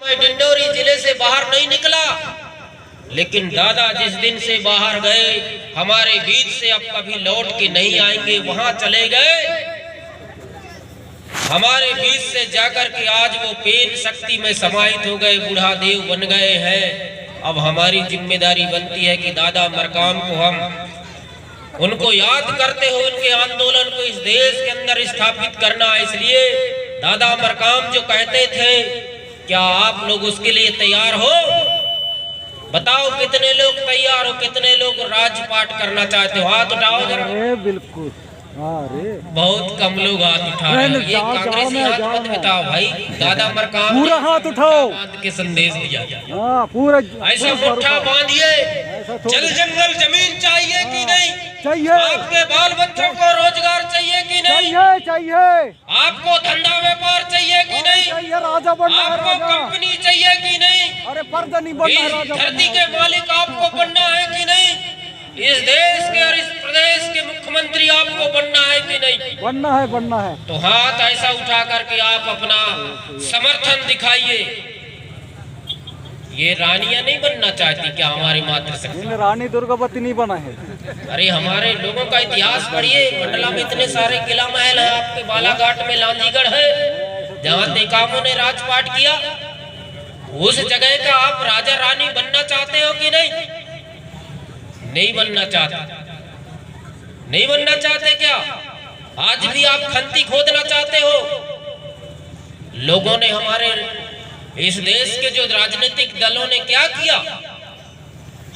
मैं डिंडोरी जिले से बाहर नहीं निकला, लेकिन दादा जिस दिन से बाहर गए हमारे बीच से अब कभी लौट के नहीं आएंगे, वहां चले गए हमारे बीच से जाकर के आज वो पेन शक्ति में समाहित हो गए, बूढ़ा देव बन गए हैं। अब हमारी जिम्मेदारी बनती है कि दादा मरकाम को हम उनको याद करते हुए उनके आंदोलन को इस देश के अंदर स्थापित करना। इसलिए दादा मरकाम जो कहते थे, क्या आप लोग उसके लिए तैयार हो? बताओ कितने लोग तैयार हो, कितने लोग राजपाट करना चाहते हो? हाथ उठाओ जरा। बिल्कुल। अरे बहुत कम लोग हाथ उठा रहे हैं। ये कांग्रेसी हाथ मत उठाओ भाई, दादा मरकाम पूरा हाथ उठाओ के संदेश दिया जाए। पूरा ऐसा मुट्ठा बांधिए। जल जंगल जमीन चाहिए कि नहीं चाहिए? आपके बाल बच्चों को रोजगार चाहिए कि नहीं? चाहिए। आपको धंधा व्यापार चाहिए कि नहीं? चाहिए। राजा बनना है, आपको कंपनी चाहिए कि नहीं? अरे पर्दा नहीं बनना है, राजा धरती के मालिक आपको बनना है कि नहीं? इस देश के और इस प्रदेश के मुख्यमंत्री आपको बनना है कि नहीं? बनना है। तो हाथ ऐसा उठा करके आप अपना समर्थन दिखाइए। ये रानियां नहीं बनना चाहती क्या हमारी मातृशक्ति? रानी दुर्गावती नहीं बना है। अरे हमारे लोगों का इतिहास पढ़िए। मंडला में इतने सारे किला महल है, आपके बालाघाट में लांजीगढ़ है, जहाँ तेकामों ने राजपाट किया। उस जगह का आप राजा रानी बनना चाहते हो कि नहीं? नहीं बनना चाहते। नहीं बनना चाहते क्या? आज भी आप खंती खोदना चाहते हो? लोगों ने हमारे इस देश के जो राजनीतिक दलों ने क्या किया,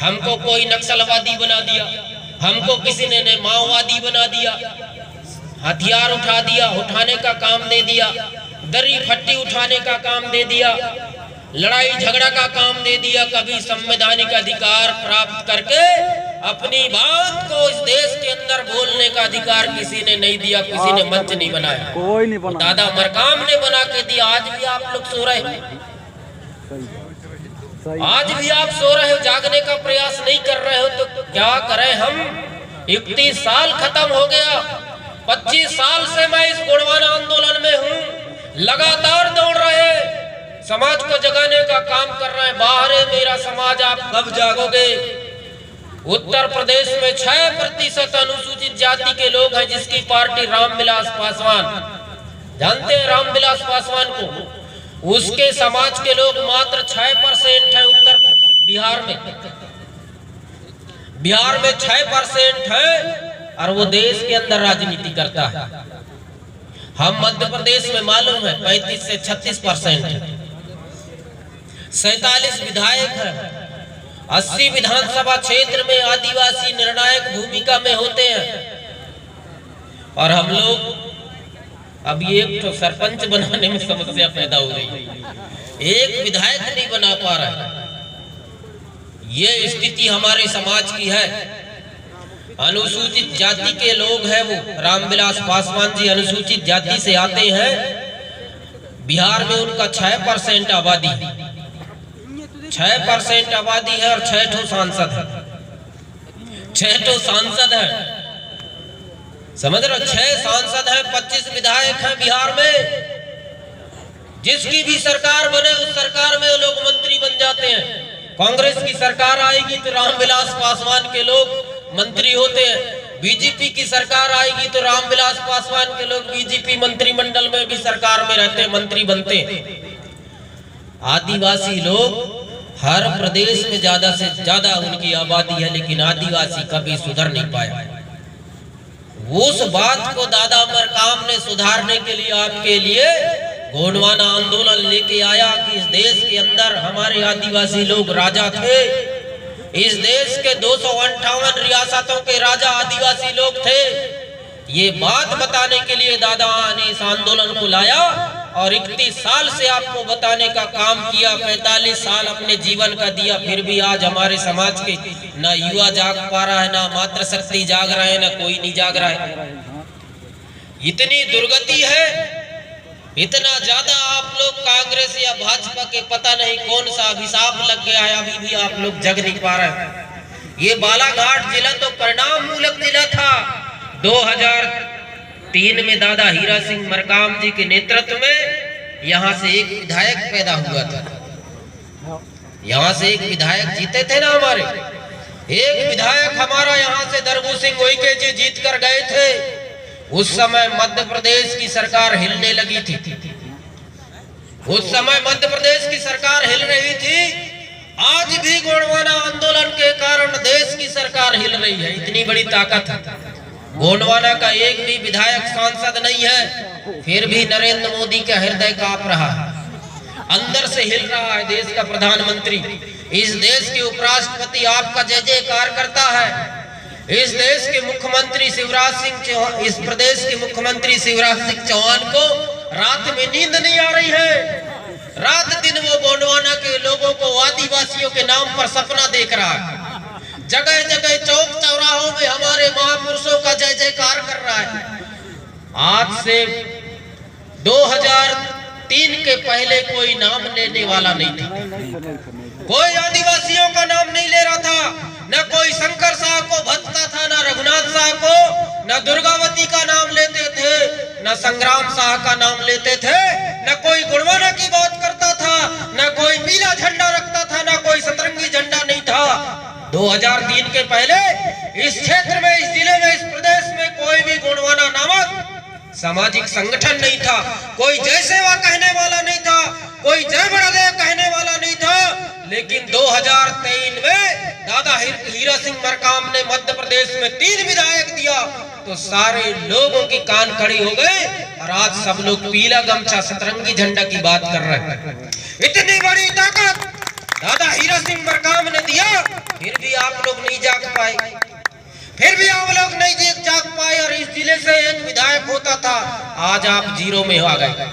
हमको कोई नक्सलवादी बना दिया, हमको किसी ने माओवादी बना दिया, हथियार उठा दिया, उठाने का काम दे दिया, दरी फट्टी उठाने का काम दे दिया, लड़ाई झगड़ा का काम दे दिया। कभी संवैधानिक अधिकार प्राप्त करके अपनी बात को इस देश के अंदर बोलने का अधिकार किसी ने नहीं दिया, किसी ने मंच नहीं बनाया, कोई नहीं बना। दादा मरकाम ने बना के दिया। आज भी आप लोग सो रहे हो, आज भी आप सो रहे हो, जागने का प्रयास नहीं कर रहे हो, तो क्या करें हम? 31 साल खत्म हो गया, 25 साल से मैं इस गोंडवाना आंदोलन में हूँ, लगातार दौड़ रहे, समाज को जगाने का काम कर रहे हैं। बाहर है मेरा समाज, आप कब जागोगे? उत्तर प्रदेश में 6% अनुसूचित जाति के लोग हैं, जिसकी पार्टी रामविलास पासवान, जानते हैं रामविलास पासवान को? उसके समाज के लोग मात्र 6% है उत्तर बिहार में। बिहार में 6% है और वो देश के अंदर राजनीति करता है। हम मध्य प्रदेश में मालूम है 35 से 36% है, 47 विधायक हैं, 80 विधानसभा क्षेत्र में आदिवासी निर्णायक भूमिका में होते हैं, और हम लोग अभी एक तो सरपंच बनाने में समस्या पैदा हो रही है, एक विधायक नहीं बना पा रहा है। ये स्थिति हमारे समाज की है। अनुसूचित जाति के लोग हैं, वो रामविलास पासवान जी अनुसूचित जाति से आते हैं। बिहार में उनका 6% आबादी है, 6% आबादी है और 6 सांसद है, 6 सांसद है, समझ रहे? 6 सांसद है, 25 विधायक हैं बिहार में। जिसकी भी सरकार बने उस सरकार में लोग मंत्री बन जाते हैं। कांग्रेस की सरकार आएगी तो रामविलास पासवान के लोग मंत्री होते हैं, बीजेपी की सरकार आएगी तो रामविलास पासवान के लोग बीजेपी मंत्रिमंडल में भी सरकार में रहते हैं, मंत्री बनते हैं। आदिवासी लोग हर प्रदेश में ज्यादा से ज्यादा उनकी आबादी है, लेकिन आदिवासी कभी सुधर नहीं पाया। उस बात को दादा मरकाम ने सुधारने के लिए आपके लिए गोंडवाना आंदोलन लेके आया कि इस देश के अंदर हमारे आदिवासी लोग राजा थे। इस देश के 258 रियासतों के राजा आदिवासी लोग थे। ये बात बताने के लिए दादा ने इस आंदोलन को लाया और 31 साल से आपको बताने का काम किया, 45 साल अपने जीवन का दिया, फिर भी आज हमारे समाज के ना युवा जाग पा रहा है, ना मातृशक्ति जाग रहा है, ना कोई नहीं जाग रहा है। इतनी दुर्गति है, इतना ज्यादा आप लोग कांग्रेस या भाजपा के पता नहीं कौन सा अभिशाप लग गया है, अभी भी आप लोग जग नहीं पा रहे हैं। ये बालाघाट जिला तो परिणाम मूलक जिला था। 2003 में दादा हीरा सिंह मरकाम जी के नेतृत्व में यहाँ से एक विधायक पैदा हुआ था। यहाँ से एक विधायक जीते थे ना हमारे, एक विधायक हमारा यहाँ से दरबू सिंह उइके जी जीत कर गए थे। उस समय मध्य प्रदेश की सरकार हिलने लगी थी, उस समय मध्य प्रदेश की सरकार हिल रही थी। आज भी गोंडवाना आंदोलन के कारण देश की सरकार हिल रही है, इतनी बड़ी ताकत है। गोंडवाना का एक भी विधायक सांसद नहीं है, फिर भी नरेंद्र मोदी का हृदय कांप रहा है, अंदर से हिल रहा है देश का प्रधानमंत्री। इस देश के उपराष्ट्रपति आपका जय जयकार करता है। इस देश के मुख्यमंत्री शिवराज सिंह चौहान, इस प्रदेश के मुख्यमंत्री शिवराज सिंह चौहान को रात में नींद नहीं आ रही है। रात दिन वो गोंडवाना के लोगों को, आदिवासियों के नाम पर सपना देख रहा है। जगह जगह चौक चौराहों में हमारे महापुरुषों का जय जयकार कर रहा है। आज से 2003 के पहले कोई नाम लेने वाला नहीं था, कोई आदिवासियों का नाम नहीं ले रहा था। न कोई शंकर साहब को भजता था, न रघुनाथ साहब को, न दुर्गावती का नाम लेते थे, न संग्राम साह का नाम लेते थे, न कोई गोंडवाना की बात करता था, न कोई पीला झंडा रखता था, न कोई सतरंगी झंडा नहीं था। 2003 के पहले इस क्षेत्र में, इस जिले में, इस प्रदेश में कोई भी गोंडवाना नामक सामाजिक संगठन नहीं था, कोई जय सेवा कहने वाला नहीं था, कोई जय बड़ादेव कहने वाला नहीं था। लेकिन 2023 में दादा हीरा सिंह मरकाम ने मध्य प्रदेश में 3 विधायक दिया तो सारे लोगों की कान खड़ी हो गए और आज सब लोग पीला गमछा सतरंगी झंडा की बात कर रहे हैं। इतनी बड़ी ताकत दादा हीरा सिंह मरकाम ने दिया, फिर भी आप लोग नहीं जाग पाए, फिर भी आप लोग नहीं जाग पाए। और इस जिले से एक विधायक होता था, आज आप 0 में आ गए।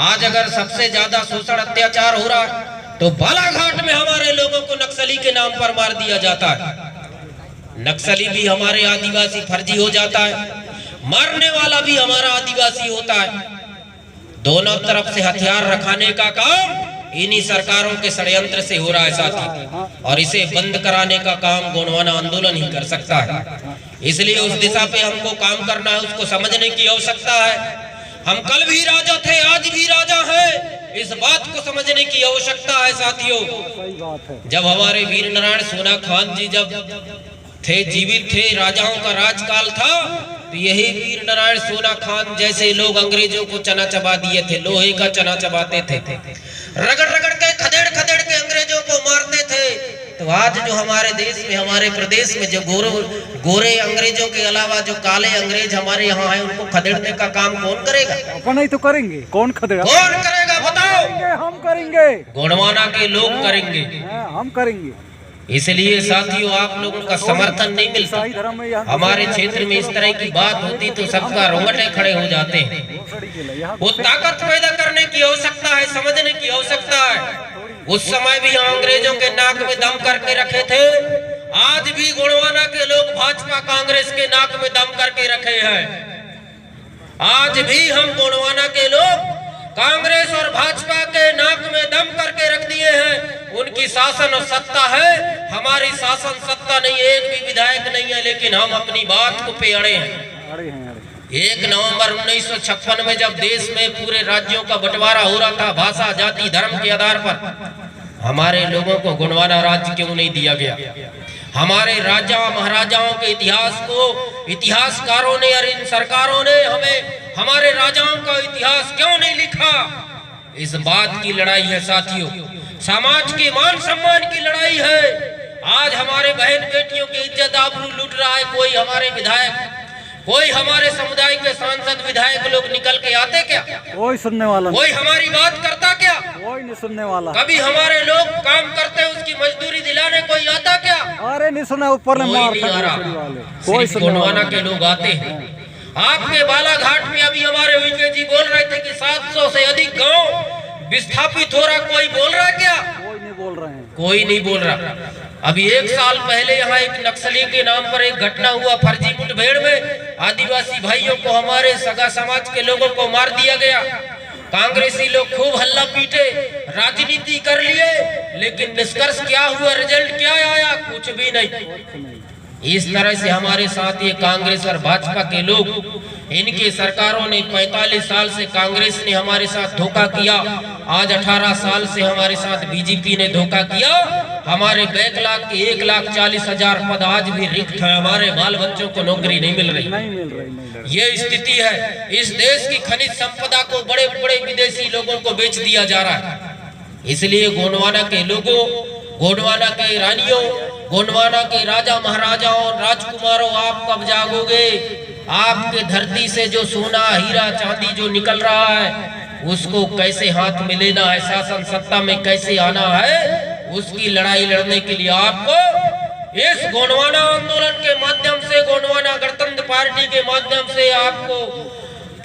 आज अगर सबसे ज्यादा शोषण अत्याचार हो रहा है तो बालाघाट में हमारे लोगों को नक्सली के नाम पर मार दिया जाता है। नक्सली भी हमारे आदिवासी फर्जी हो जाता है, मारने वाला भी हमारा आदिवासी होता है। दोनों तरफ से हथियार रखाने का काम इन्हीं सरकारों के षड्यंत्र से हो रहा है साथी, और इसे बंद कराने का काम गोंडवाना आंदोलन ही कर सकता है। इसलिए उस दिशा पे हमको काम करना है, उसको समझने की आवश्यकता है। हम कल भी राजा थे, आज भी राजा हैं, इस बात को समझने की आवश्यकता है साथियों। जब हमारे वीर नारायण सोना खान जी जब थे, जीवित थे, राजाओं का राजकाल था, तो यही वीर नारायण सोना खान जैसे लोग अंग्रेजों को चना चबा दिए थे, लोहे का चना चबाते थे, रगड़ रगड़ के खदेड़ खदेड़ के अंग्रेजों को मारते थे। तो आज जो हमारे देश में, हमारे प्रदेश में जो गोरे अंग्रेजों के अलावा जो काले अंग्रेज हमारे यहाँ हैं, उनको खदेड़ने का काम कौन करेगा? अपन ही तो करेंगे, कौन खदेड़ा? कौन करेगा बताओ? हम करेंगे, गोंडवाना के लोग करेंगे, हम करेंगे। इसलिए साथियों आप लोगों का समर्थन नहीं मिलता। हमारे क्षेत्र में इस तरह की बात होती तो सबका रोंगटे खड़े हो जाते हैं। वो ताकत पैदा करने की आवश्यकता है, समझने की आवश्यकता है। उस समय भी अंग्रेजों के नाक में दम करके रखे थे, आज भी गोंडवाना के लोग भाजपा कांग्रेस के नाक में दम करके रखे हैं। आज भी हम गोंडवाना के लोग कांग्रेस और भाजपा के नाक में दम करके रख दिए हैं। उनकी शासन और सत्ता है, हमारी शासन सत्ता नहीं, एक भी विधायक नहीं है, लेकिन हम अपनी बात को पे अड़े हैं। 1 नवंबर 1956 में जब देश में पूरे राज्यों का बंटवारा हो रहा था भाषा, जाति, धर्म के आधार पर, हमारे लोगों को गोंडवाना राज्य क्यों नहीं दिया गया? हमारे राजा महाराजाओं के इतिहास को इतिहासकारों ने और इन सरकारों ने हमें हमारे राजाओं का इतिहास क्यों नहीं लिखा? इस बात की लड़ाई है साथियों, समाज के मान सम्मान की लड़ाई है। आज हमारे बहन बेटियों की इज्जत आबरू लूट रहा है। कोई हमारे विधायक, कोई हमारे समुदाय के सांसद विधायक लोग निकल के आते क्या? कोई सुनने वाला, कोई हमारी बात करता क्या? कोई नहीं सुनने वाला। कभी हमारे लोग काम करते उसकी मजदूरी दिलाने कोई आता क्या? अरे नहीं सुना, ऊपर कोई नहीं आ रहा, सिर्फ गोंडवाना के लोग आते हैं। आपके बालाघाट में अभी हमारे उइके जी बोल रहे थे कि 700 से अधिक गांव विस्थापित हो रहा, कोई बोल रहा क्या? कोई नहीं बोल रहे हैं, कोई नहीं बोल रहा। अभी 1 साल पहले यहाँ एक नक्सली के नाम पर एक घटना हुआ, फर्जी मुठभेड़ में आदिवासी भाइयों को, हमारे सगा समाज के लोगों को मार दिया गया। कांग्रेसी लोग खूब हल्ला पीटे, राजनीति कर लिए, लेकिन निष्कर्ष क्या हुआ, रिजल्ट क्या आया? कुछ भी नहीं। इस तरह से हमारे साथ ये कांग्रेस और भाजपा के लोग इनकी सरकारों ने 45 साल से कांग्रेस ने हमारे साथ धोखा किया, आज 18 साल से हमारे साथ बीजेपी ने धोखा किया। हमारे बैकलॉग के 1,40,000 पद आज भी रिक्त है, हमारे बाल बच्चों को नौकरी नहीं मिल रही। ये स्थिति है। इस देश की खनिज संपदा को बड़े बड़े विदेशी लोगों को बेच दिया जा रहा है। इसलिए गोंडवाना के लोगों, गोंडवाना के रानियों, गोंडवाना के राजा महाराजाओं, राजकुमारों, आप कब जागोगे? आपके धरती से जो सोना हीरा चांदी जो निकल रहा है उसको कैसे हाथ में लेना है, शासन सत्ता में कैसे आना है, उसकी लड़ाई लड़ने के लिए आपको इस गोंडवाना आंदोलन के माध्यम से, गोंडवाना गणतंत्र पार्टी के माध्यम से आपको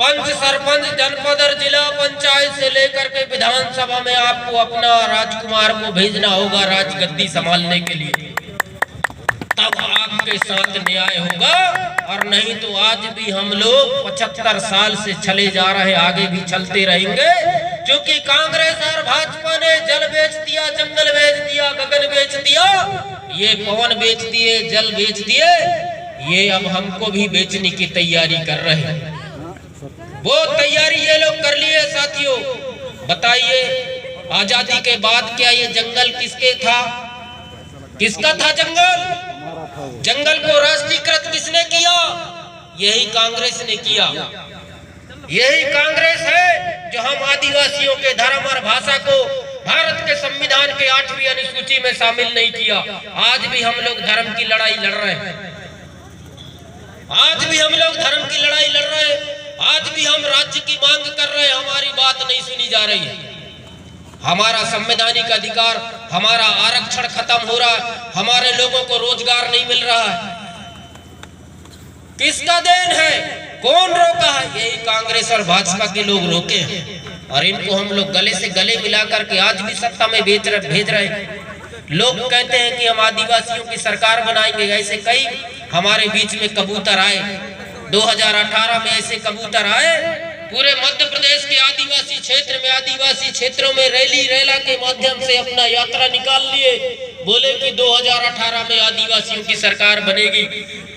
पंच, सरपंच, जनपद और जिला पंचायत से लेकर के विधानसभा में आपको अपना राजकुमार को भेजना होगा राजगद्दी संभालने के लिए। तब आपके साथ न्याय होगा, और नहीं तो आज भी हम लोग 75 साल से चले जा रहे, आगे भी चलते रहेंगे। क्योंकि कांग्रेस और भाजपा ने जल बेच दिया, जंगल बेच दिया, गगन बेच दिया, ये पवन बेच दिए, जल बेच दिए, ये अब हमको भी बेचने की तैयारी कर रहे हैं। वो तैयारी ये लोग कर लिए साथियों। बताइए, आजादी के बाद क्या ये जंगल किसके था? किसका था जंगल? जंगल को राष्ट्रीयकृत किसने किया? यही कांग्रेस ने किया। यही कांग्रेस है जो हम आदिवासियों के धर्म और भाषा को भारत के संविधान के 8वीं अनुसूची में शामिल नहीं किया। आज भी हम लोग धर्म की लड़ाई लड़ रहे हैं। आज भी हम लोग धर्म की लड़ाई लड़ रहे हैं। आज भी हम राज्य की मांग कर रहे हैं, हमारी बात नहीं सुनी जा रही है। हमारा संवैधानिक अधिकार, हमारा आरक्षण खत्म हो रहा है, हमारे लोगों को रोजगार नहीं मिल रहा है। किसका देन है? कौन रोका है? यही कांग्रेस और भाजपा के लोग रोके हैं, और इनको हम लोग गले से गले मिला करके आज भी सत्ता में भेज रहे हैं। लोग कहते हैं कि हम आदिवासियों की सरकार बनाएंगे। ऐसे कई हमारे बीच में कबूतर आए, 2018 में ऐसे कबूतर आए, पूरे मध्य प्रदेश के आदिवासी क्षेत्र में, आदिवासी क्षेत्रों में रैली रेला के माध्यम से अपना यात्रा निकाल लिए। बोले कि 2018 में आदिवासियों की सरकार बनेगी,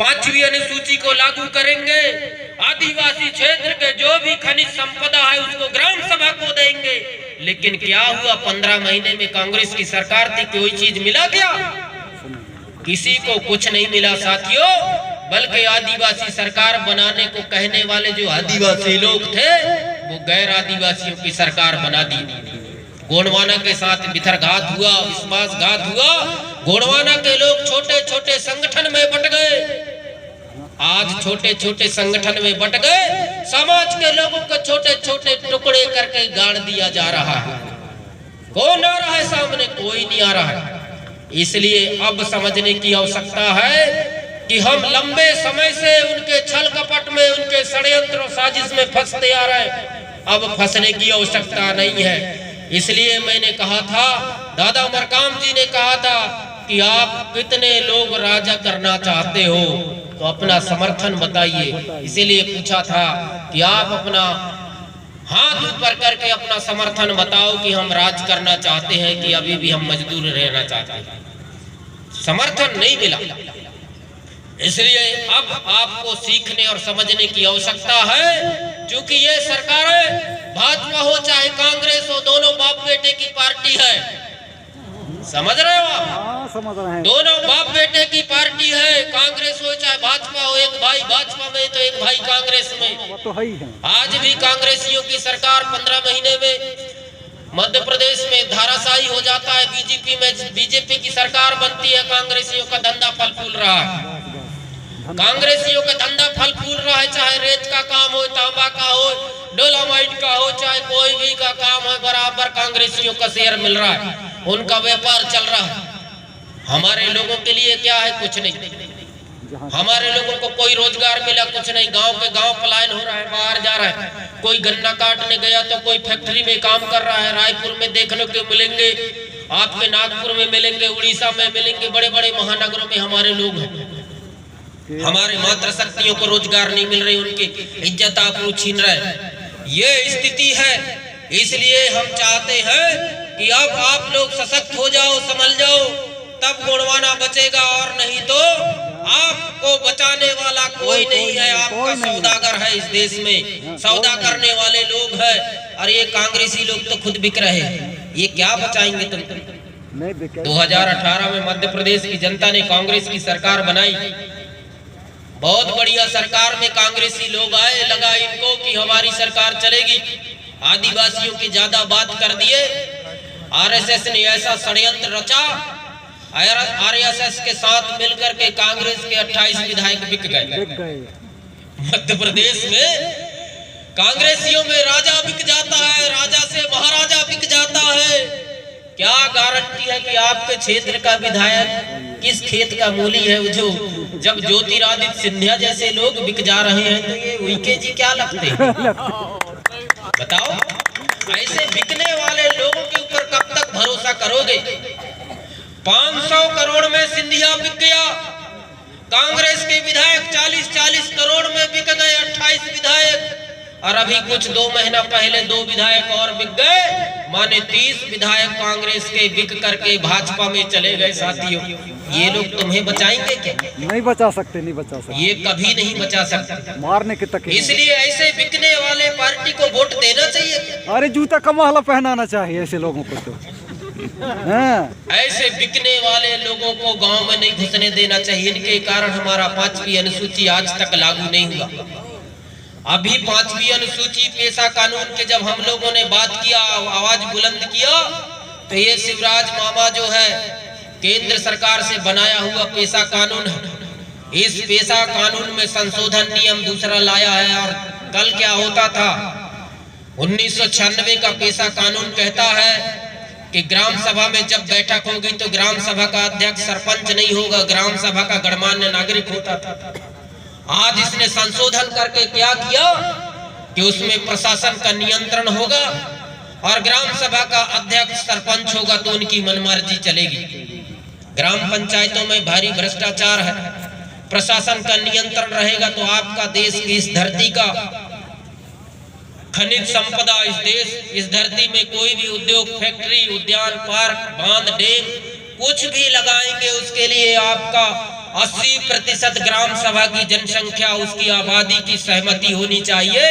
5वीं अनुसूची को लागू करेंगे, आदिवासी क्षेत्र के जो भी खनिज संपदा है उसको ग्राम सभा को देंगे। लेकिन क्या हुआ? 15 महीने में कांग्रेस की सरकार थी, कोई चीज मिला क्या? किसी को कुछ नहीं मिला साथियों। बल्कि आदिवासी सरकार बनाने को कहने वाले जो आदिवासी लोग थे वो गैर आदिवासियों की सरकार बना दी। गोंडवाना के साथ भितरघात हुआ, विश्वासघात हुआ। गोंडवाना के लोग छोटे छोटे संगठन में बट गए। आज छोटे छोटे संगठन में बट गए, समाज के लोगों को छोटे छोटे टुकड़े करके गाड़ दिया जा रहा है। कौन आ रहा है सामने? कोई नहीं आ रहा है। इसलिए अब समझने की आवश्यकता है कि हम लंबे समय से उनके छल कपट में, उनके षड्यंत्र और साजिश में फंसते आ रहे हैं। अब फंसने की आवश्यकता नहीं है। इसलिए मैंने कहा था, दादा मरकाम जी ने कहा था कि आप कितने लोग राजा करना चाहते हो, तो अपना समर्थन बताइए। इसीलिए पूछा था कि आप अपना हाथ ऊपर करके अपना समर्थन बताओ कि हम राज करना चाहते हैं कि अभी भी हम मजदूर रहना चाहते हैं। समर्थन नहीं मिला। इसलिए अब आपको सीखने और समझने की आवश्यकता है। क्योंकि ये सरकारें, भाजपा हो चाहे कांग्रेस हो, दोनों बाप बेटे की पार्टी है। समझ रहे हो आप? हाँ, समझ रहे हैं। दोनों बाप बेटे की पार्टी है। कांग्रेस हो चाहे भाजपा हो, एक भाई भाजपा में तो एक भाई कांग्रेस में। वो तो है ही है। आज भी कांग्रेसियों की सरकार 15 महीने में मध्य प्रदेश में धाराशाही हो जाता है। बीजेपी की सरकार बनती है, कांग्रेसियों का धंधा फल फूल रहा है। कांग्रेसियों का धंधा फल फूल रहा है, चाहे रेत का काम हो, तांबा का हो, डोलामाइट का हो, चाहे कोई भी का काम है, बराबर कांग्रेसियों का शेयर मिल रहा है, उनका व्यापार चल रहा है। हमारे लोगों के लिए क्या है? कुछ नहीं। हमारे लोगों को कोई रोजगार मिला? कुछ नहीं। गांव के गांव पलायन हो रहा है, बाहर जा रहा है। कोई गन्ना काटने गया तो कोई फैक्ट्री में काम कर रहा है। रायपुर में देखने को मिलेंगे, आपके नागपुर में मिलेंगे, उड़ीसा में मिलेंगे, बड़े बड़े महानगरों में हमारे लोग हैं। हमारे मातृशक्तियों को रोजगार नहीं मिल रही, उनकी इज्जत आबरू छीन रहे। ये स्थिति है। इसलिए हम चाहते हैं कि अब आप लोग सशक्त हो जाओ, संभल जाओ, तब गोंडवाना बचेगा, और नहीं तो आपको बचाने वाला कोई नहीं है। आपका सौदागर है इस देश में, सौदा करने वाले लोग हैं, और ये कांग्रेसी लोग तो खुद बिक रहे हैं। ये क्या बचाएंगे तुम? 2018 में मध्य प्रदेश की जनता ने कांग्रेस की सरकार बनाई, बहुत बढ़िया सरकार में कांग्रेसी लोग आए, लगा इनको कि हमारी सरकार चलेगी, आदिवासियों की ज्यादा बात कर दिए। आरएसएस ने ऐसा षड्यंत्र रचा, आरएसएस के साथ मिलकर के कांग्रेस के 28 विधायक बिक गए। मध्य प्रदेश में कांग्रेसियों में राजा बिक जाता है, राजा से महाराजा बिक जाता है। क्या गारंटी है कि आपके क्षेत्र का विधायक किस खेत का मूली है? जो जब ज्योतिरादित्य सिंधिया जैसे लोग बिक जा रहे हैं तो ये उनके जी क्या लगते हैं? बताओ, ऐसे बिकने वाले लोगों के ऊपर कब तक भरोसा करोगे? 500 करोड़ में सिंधिया बिक गया, कांग्रेस के विधायक 40-40 करोड़ में बिक गए, 28 विधायक, और अभी कुछ 2 महीना पहले 2 विधायक और बिक गए, माने 30 विधायक कांग्रेस के बिक करके भाजपा में चले गए। साथियों, ये लोग तुम्हें बचाएंगे क्या? नहीं बचा सकते, नहीं बचा सकते, ये कभी नहीं बचा सकते, मारने के तक। इसलिए ऐसे बिकने वाले पार्टी को वोट देना चाहिए क्या? अरे जूता का महला पहनाना चाहिए ऐसे लोगों को तो। ऐसे बिकने वाले लोगों को गांव में नहीं घुसने देना चाहिए। इनके कारण हमारा 5वीं अनुसूची आज तक लागू नहीं हुआ। अभी 5वीं अनुसूची पेशा कानून के जब हम लोगों ने बात किया, आवाज बुलंद किया, तो ये शिवराज मामा जो है केंद्र सरकार से बनाया हुआ पेशा कानून, इस पेशा कानून में संशोधन नियम दूसरा लाया है। और कल क्या होता था, 1996 का पेशा कानून कहता है कि ग्राम सभा में जब बैठक होगी तो ग्राम सभा का अध्यक्ष सरपंच नहीं होगा, ग्राम सभा का गणमान्य नागरिक होता था। आज इसने संशोधन करके क्या किया कि उसमें प्रशासन का नियंत्रण होगा और ग्राम सभा का अध्यक्ष सरपंच होगा, तो उनकी मनमर्जी चलेगी। ग्राम पंचायतों में भारी भ्रष्टाचार है, प्रशासन का नियंत्रण रहेगा तो आपका देश की इस धरती का खनिज संपदा, इस धरती में कोई भी उद्योग, फैक्ट्री, उद्यान, पार्क, बांध, डैम कुछ भी लगाएंगे, उसके लिए आपका 80% ग्राम सभा की जनसंख्या, उसकी आबादी की सहमति होनी चाहिए,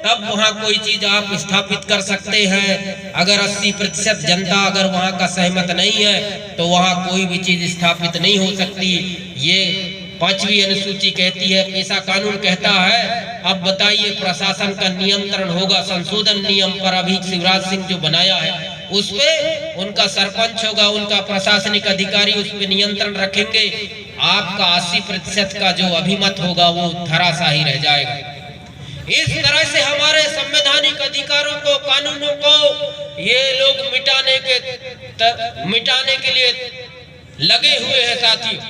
तब वहां कोई चीज आप स्थापित कर सकते हैं। अगर 80% जनता अगर वहां का सहमत नहीं है तो वहां कोई भी चीज स्थापित नहीं हो सकती। ये 5वीं अनुसूची कहती है, पेशा कानून कहता है। अब बताइए, प्रशासन का नियंत्रण होगा, संशोधन नियम पर अभी शिवराज सिंह जो बनाया है उस पे उनका सरपंच होगा, उनका प्रशासनिक अधिकारी उस पे नियंत्रण रखेंगे। आपका 80% का जो अभिमत होगा वो धराशायी रह जाएगा। इस तरह से हमारे संवैधानिक अधिकारों को, कानूनों को ये लोग मिटाने के लिए लगे हुए हैं साथियों।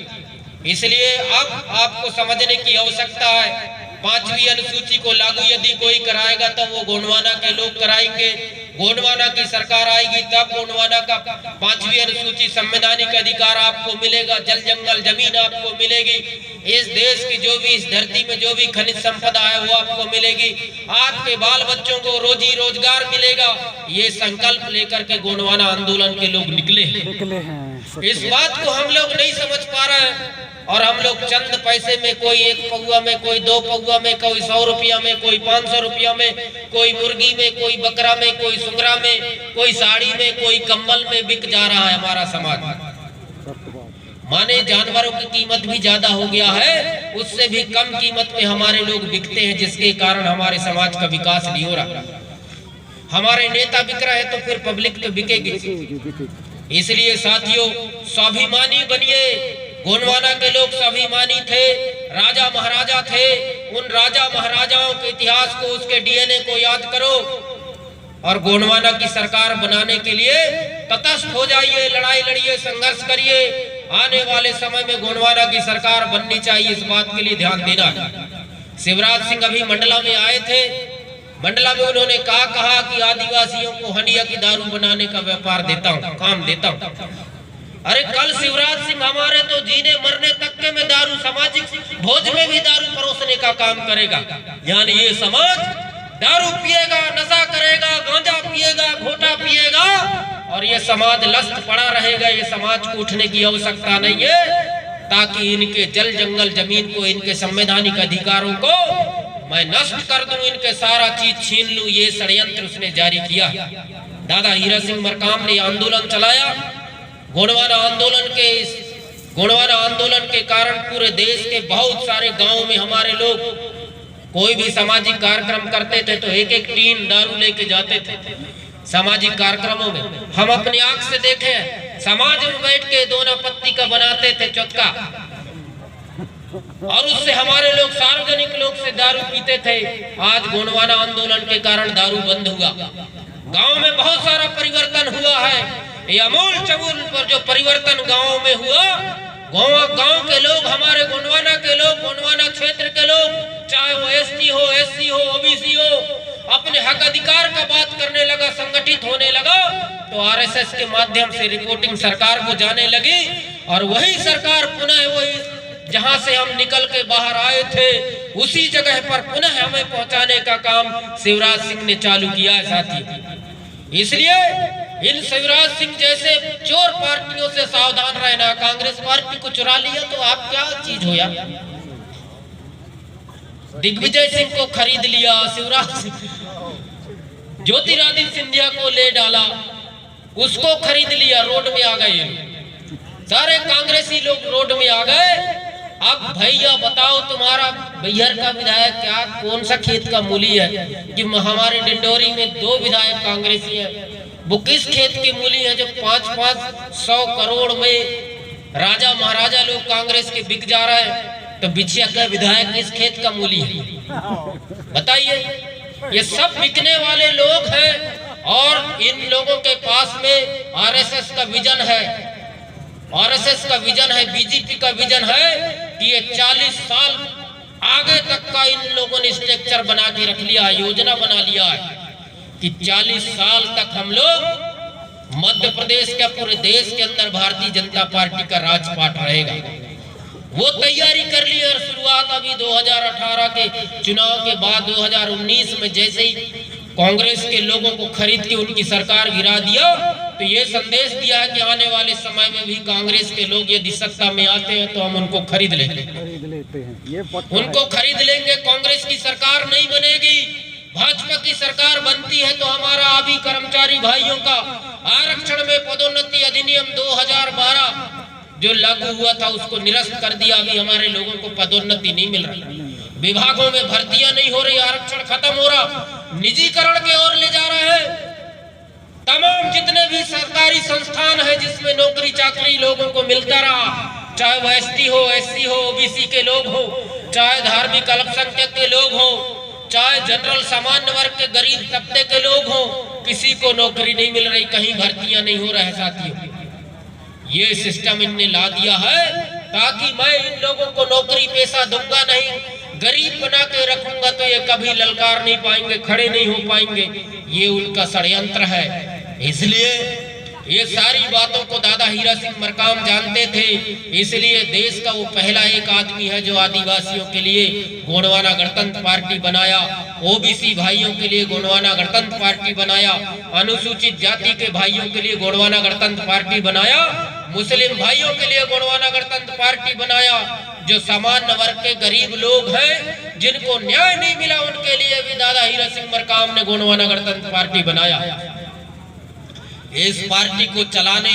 इसलिए अब आपको समझने की आवश्यकता है, 5वीं अनुसूची को लागू यदि कोई कराएगा तो वो गोंडवाना के लोग कराएंगे। गोंडवाना की सरकार आएगी तब गोंडवाना का 5वीं अनुसूची संवैधानिक अधिकार आपको मिलेगा, जल जंगल जमीन आपको मिलेगी, इस देश की जो भी, इस धरती में जो भी खनिज संपदा है वो आपको मिलेगी, आपके बाल बच्चों को रोजी रोजगार मिलेगा। ये संकल्प लेकर के गोंडवाना आंदोलन के लोग निकले हैं। इस बात को हम लोग नहीं समझ पा रहे हैं और हम लोग चंद पैसे में, कोई 1 पौवा में, कोई 2 पौवा में, कोई 100 रुपया में, कोई 500 रुपया में, कोई मुर्गी में, कोई बकरा में, कोई सुंगरा में, कोई साड़ी में, कोई कंबल में बिक जा रहा है हमारा समाज। माने जानवरों की कीमत भी ज्यादा हो गया है, उससे भी कम कीमत में हमारे लोग बिकते हैं, जिसके कारण हमारे समाज का विकास नहीं हो रहा। हमारे नेता बिक रहे हैं तो फिर पब्लिक तो बिकेगी। इसलिए साथियों, स्वाभिमानी बनिए। गोंडवाना के लोग स्वाभिमानी थे, राजा महाराजा थे। उन राजा महाराजाओं के इतिहास को, उसके डीएनए को याद करो और गोंडवाना की सरकार बनाने के लिए तटस्थ हो जाइए, लड़ाई लड़िए, संघर्ष करिए। आने वाले समय में गोंडवाना की सरकार बननी चाहिए, इस बात के लिए ध्यान देना। शिवराज सिंह अभी मंडला में आए थे, मंडला में उन्होंने कहा कि आदिवासियों को हंडिया की दारू बनाने का व्यापार देता हूँ, काम देता हूँ। अरे कल शिवराज सिंह हमारे तो जीने मरने तक के में दारू, सामाजिक भोज में भी दारू परोसने का काम करेगा। यानी ये समाज दारू पिएगा, नशा करेगा, गांजा पिएगा, घोटा पिएगा और ये समाज लस्त पड़ा रहेगा। ये समाज को उठने की आवश्यकता नहीं है, ताकि इनके जल जंगल जमीन को, इनके संवैधानिक अधिकारों को मैं नष्ट कर दूं, इनके सारा चीज छीन लूं। ये षड्यंत्र उसने जारी किया। दादा हीरा सिंह मरकाम ने आंदोलन चलाया। गोंडवाना आंदोलन के कारण पूरे देश के बहुत सारे गांवों में हमारे लोग कोई भी सामाजिक कार्यक्रम करते थे तो एक एक टीन दारू लेके जाते थे सामाजिक कार्यक्रमों में। हम अपनी आंख से देखे, समाज में बैठ के दोना पत्ती का बनाते थे चौथका, और उससे हमारे लोग, सार्वजनिक लोग से दारू पीते थे। आज गोंडवाना आंदोलन के कारण दारू बंद हुआ। गांव में बहुत सारा परिवर्तन हुआ है। ये अमूल चमूल पर जो परिवर्तन गांव में हुआ, गांव के लोग, हमारे गोंडवाना के लोग, गोंडवाना क्षेत्र के लोग, चाहे वो एसटी हो, एससी हो, ओबीसी हो, अपने हक अधिकार का बात करने लगा, संगठित होने लगा। तो आरएसएस के माध्यम से रिपोर्टिंग सरकार को जाने लगी, और वही सरकार पुनः वही जहां से हम निकल के बाहर आए थे उसी जगह पर पुनः हमें पहुंचाने का काम शिवराज सिंह ने चालू किया है साथी। इसलिए इन शिवराज सिंह जैसे चोर पार्टियों से सावधान रहना। कांग्रेस पार्टी को चुरा लिया तो आप क्या चीज हो यार। दिग्विजय सिंह को खरीद लिया, शिवराज सिंह, ज्योतिरादित्य सिंधिया को ले डाला, उसको खरीद लिया, रोड में आ गए सारे कांग्रेसी लोग, रोड में आ गए। अब भैया बताओ, तुम्हारा बैहर का विधायक क्या, कौन सा खेत का मूली है कि हमारे डिंडोरी में 2 विधायक कांग्रेसी है, वो किस खेत की मूली है जो 500 करोड़ में राजा महाराजा लोग कांग्रेस के बिक जा रहे हैं। तो बिछिया का विधायक किस खेत का मूली है बताइए। ये सब बिकने वाले लोग हैं, और इन लोगों के पास में आरएसएस का विजन है। आरएसएस का विजन है, बीजेपी का विजन है कि ये 40 साल आगे तक का इन लोगों ने स्ट्रक्चर बना के रख लिया है, योजना बना लिया है कि 40 साल तक हम लोग मध्य प्रदेश के, पूरे देश के अंदर भारतीय जनता पार्टी का राजपाट रहेगा। वो तैयारी कर ली। और शुरुआत अभी 2018 के चुनाव के बाद 2019 में जैसे ही कांग्रेस के लोगों को खरीद के उनकी सरकार गिरा दिया, तो ये संदेश दिया है कि आने वाले समय में भी कांग्रेस के लोग यदि सत्ता में आते हैं तो हम उनको खरीद लेंगे, उनको खरीद लेंगे। कांग्रेस की सरकार नहीं बनेगी, भाजपा की सरकार बनती है तो हमारा अभी कर्मचारी भाइयों का आरक्षण में पदोन्नति अधिनियम 2012 जो लागू हुआ था उसको निरस्त कर दिया। अभी हमारे लोगों को पदोन्नति नहीं मिल रही, विभागों में भर्तियां नहीं हो रही, आरक्षण खत्म हो रहा, निजीकरण के ओर ले जा रहे हैं। तमाम जितने भी सरकारी संस्थान है जिसमें नौकरी चाकरी लोगों को मिलता रहा, चाहे वह एसटी हो, एससी हो, ओबीसी के लोग हो, चाहे धार्मिक अल्पसंख्यक के लोग हो, चाहे जनरल सामान्य वर्ग के गरीब तबके के लोग हो, किसी को नौकरी नहीं मिल रही, कहीं भर्तियां नहीं हो रहे साथियों। ये सिस्टम इनने ला दिया है ताकि मैं इन लोगों को नौकरी पेशा दूंगा नहीं, गरीब बना के रखूंगा तो ये कभी ललकार नहीं पाएंगे, खड़े नहीं हो पाएंगे। ये उनका षड्यंत्र है। इसलिए ये सारी बातों को दादा हीरा सिंह मरकाम जानते थे। इसलिए देश का वो पहला एक आदमी है जो आदिवासियों के लिए गोंडवाना गणतंत्र पार्टी बनाया, ओबीसी भाइयों के लिए गोंडवाना गणतंत्र पार्टी बनाया, अनुसूचित जाति के भाइयों के लिए गोंडवाना गणतंत्र पार्टी बनाया, मुस्लिम भाइयों के लिए गोंडवाना गणतंत्र पार्टी बनाया। जो सामान्य वर्ग के गरीब लोग हैं जिनको न्याय नहीं मिला उनके लिए भी दादा हीरा सिंह मरकाम ने गोंडवाना गणतंत्र पार्टी बनाया। इस पार्टी को चलाने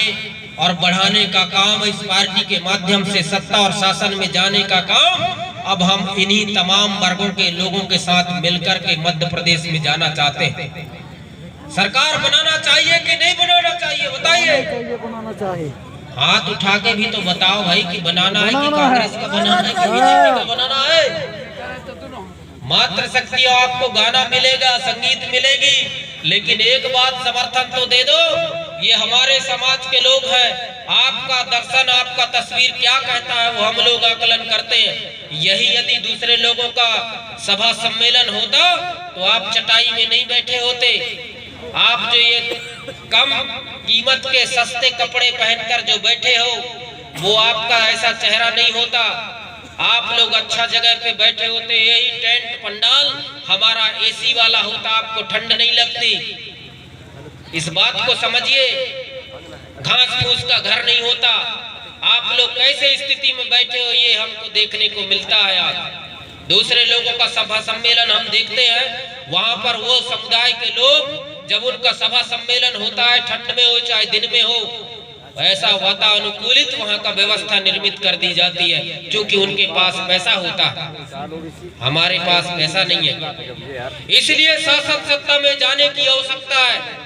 और बढ़ाने का काम, इस पार्टी के माध्यम से सत्ता और शासन में जाने का काम अब हम इन्हीं तमाम वर्गों के लोगों के साथ मिलकर के मध्य प्रदेश में जाना चाहते हैं। सरकार बनाना चाहिए कि नहीं बनाना चाहिए बताइए। बनाना चाहिए। हाथ उठा के भी तो बताओ भाई कि बनाना है कि कांग्रेस का बनाना है कि बीजेपी का बनाना है। मात्र शक्ति आपको गाना मिलेगा, संगीत मिलेगी, लेकिन एक बात समर्थन तो दे दो, ये हमारे समाज के लोग हैं, आपका दर्शन, आपका तस्वीर क्या कहता है वो हम लोग आकलन करते हैं। यही यदि दूसरे लोगों का सभा सम्मेलन होता तो आप चटाई में नहीं बैठे होते। आप जो ये कम कीमत के सस्ते कपड़े पहनकर जो बैठे हो वो आपका ऐसा चेहरा नहीं होता। आप लोग अच्छा जगह पे बैठे होते, यही टेंट पंडाल हमारा एसी वाला होता, आपको ठंड नहीं लगती। इस बात को समझिए। घास फूस का घर नहीं होता। आप लोग कैसे स्थिति में बैठे हो ये हमको देखने को मिलता है। आज दूसरे लोगों का सभा सम्मेलन हम देखते हैं, वहां पर वो समुदाय के लोग जब उनका सभा सम्मेलन होता है, ठंड में हो चाहे दिन में हो, ऐसा वातानुकूलित वहां का व्यवस्था निर्मित कर दी जाती है, क्योंकि उनके पास पैसा होता है, हमारे पास पैसा नहीं है। इसलिए शासन सत्ता में जाने की आवश्यकता है।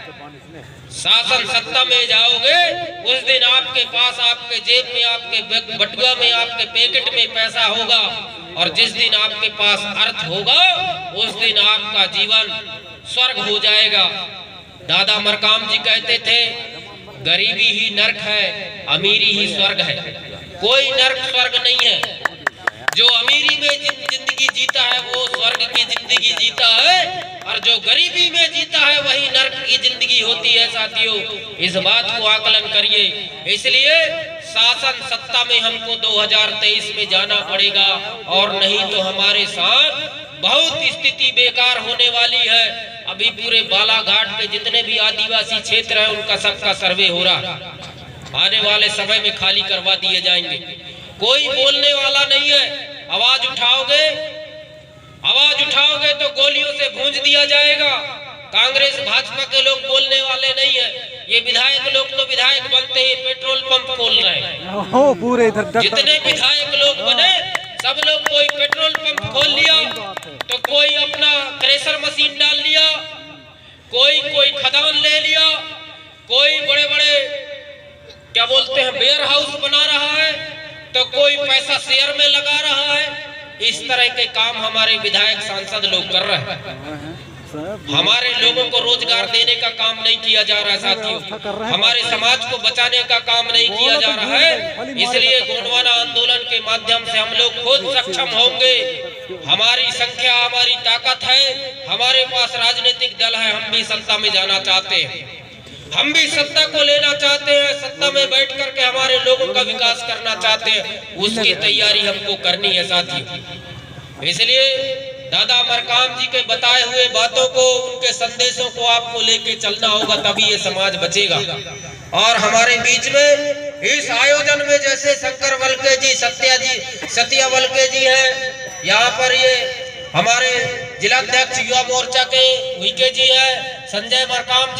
शासन सत्ता में जाओगे उस दिन आपके पास, आपके जेब में, आपके बटुआ में, आपके पैकेट में पैसा होगा, और जिस दिन आपके पास अर्थ होगा उस दिन आपका जीवन स्वर्ग हो जाएगा। दादा मरकाम जी कहते थे, गरीबी ही नर्क है, अमीरी ही स्वर्ग है। कोई नर्क स्वर्ग नहीं है। जो अमीरी में जिंदगी जीता है वो स्वर्ग की जिंदगी जीता है, और जो गरीबी में जीता है वही नर्क की जिंदगी होती है। साथियों, इस बात को आकलन करिए। इसलिए शासन सत्ता में हमको 2023 में जाना पड़ेगा, और नहीं तो हमारे साथ बहुत स्थिति बेकार होने वाली है। अभी पूरे बालाघाट के जितने भी आदिवासी क्षेत्र है उनका सबका सर्वे हो रहा, आने वाले समय में खाली करवा दिए जाएंगे। कोई बोलने वाला नहीं है। आवाज उठाओगे तो गोलियों से भूंज दिया जाएगा। कांग्रेस भाजपा के लोग बोलने वाले नहीं है। ये विधायक लोग तो विधायक बनते ही पेट्रोल पंप खोल रहे हैं। पूरे इधर जितने विधायक लोग बने सब लोग, कोई पेट्रोल पंप खोल लिया तो कोई अपना थ्रेशर मशीन डाल लिया, कोई खदान ले लिया, कोई बड़े बड़े क्या बोलते हैं वेयर हाउस बना रहा है, तो कोई पैसा शेयर में लगा रहा है। इस तरह के काम हमारे विधायक सांसद लोग कर रहे हैं। हमारे लोगों को रोजगार देने का काम नहीं किया जा रहा है। साथियों, हमारे समाज को बचाने का काम नहीं किया जा रहा है। इसलिए गोंडवाना आंदोलन के माध्यम से हम लोग खुद सक्षम होंगे। हमारी संख्या, हमारी ताकत है, हमारे पास राजनीतिक दल है। हम भी सत्ता में जाना चाहते हैं, हम भी सत्ता को लेना चाहते हैं, सत्ता में बैठ करके हमारे लोगों का विकास करना चाहते हैं। उसकी तैयारी हमको करनी है साथियों। इसलिए दादा मरकाम जी के बताए हुए बातों को, उनके संदेशों को आपको लेके चलना होगा, तभी ये समाज बचेगा। और हमारे बीच में इस आयोजन में जैसे शंकर वलके जी, सत्या वलके जी हैं, यहाँ पर ये हमारे जिलाध्यक्ष युवा मोर्चा के वीके जी है, संजय मरकाम जी